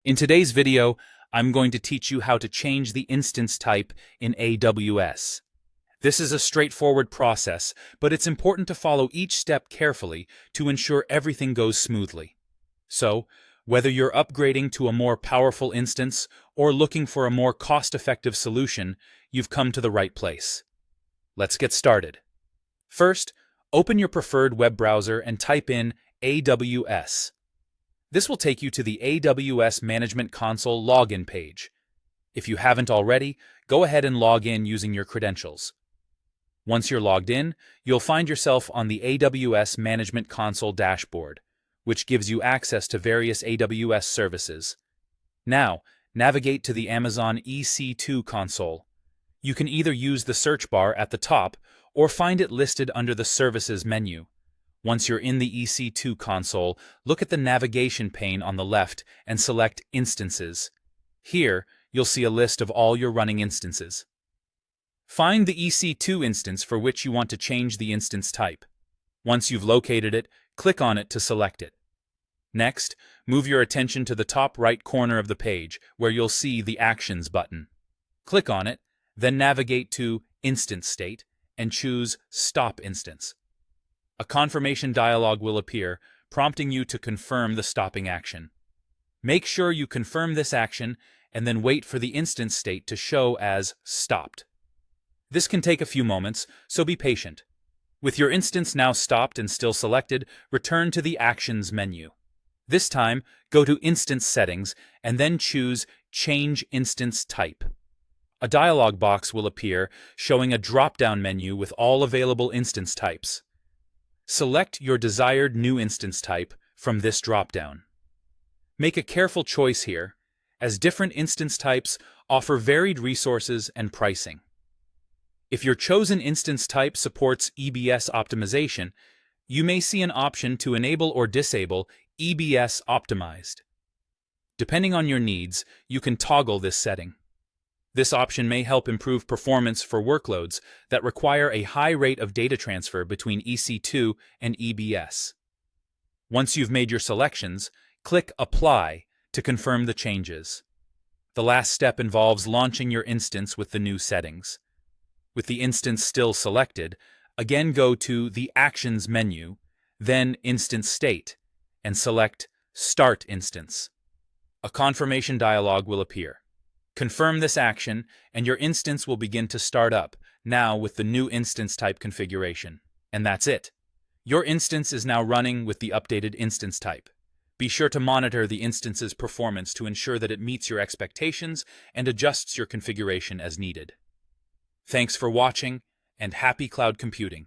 In today's video, I'm going to teach you how to change the instance type in AWS. This is a straightforward process, but it's important to follow each step carefully to ensure everything goes smoothly. So, whether you're upgrading to a more powerful instance or looking for a more cost-effective solution, you've come to the right place. Let's get started. First, open your preferred web browser and type in AWS. This will take you to the AWS Management Console login page. If you haven't already, go ahead and log in using your credentials. Once you're logged in, you'll find yourself on the AWS Management Console dashboard, which gives you access to various AWS services. Now, navigate to the Amazon EC2 console. You can either use the search bar at the top or find it listed under the Services menu. Once you're in the EC2 console, look at the navigation pane on the left and select Instances. Here, you'll see a list of all your running instances. Find the EC2 instance for which you want to change the instance type. Once you've located it, click on it to select it. Next, move your attention to the top right corner of the page, where you'll see the Actions button. Click on it, then navigate to Instance State and choose Stop Instance. A confirmation dialog will appear, prompting you to confirm the stopping action. Make sure you confirm this action and then wait for the instance state to show as stopped. This can take a few moments, so be patient. With your instance now stopped and still selected, return to the Actions menu. This time, go to Instance Settings and then choose Change Instance Type. A dialog box will appear, showing a drop-down menu with all available instance types. Select your desired new instance type from this drop-down. Make a careful choice here, as different instance types offer varied resources and pricing. If your chosen instance type supports EBS optimization, you may see an option to enable or disable EBS Optimized. Depending on your needs, you can toggle this setting. This option may help improve performance for workloads that require a high rate of data transfer between EC2 and EBS. Once you've made your selections, click Apply to confirm the changes. The last step involves launching your instance with the new settings. With the instance still selected, again go to the Actions menu, then Instance State, and select Start Instance. A confirmation dialog will appear. Confirm this action, and your instance will begin to start up, now with the new instance type configuration. And that's it. Your instance is now running with the updated instance type. Be sure to monitor the instance's performance to ensure that it meets your expectations and adjusts your configuration as needed. Thanks for watching, and happy cloud computing.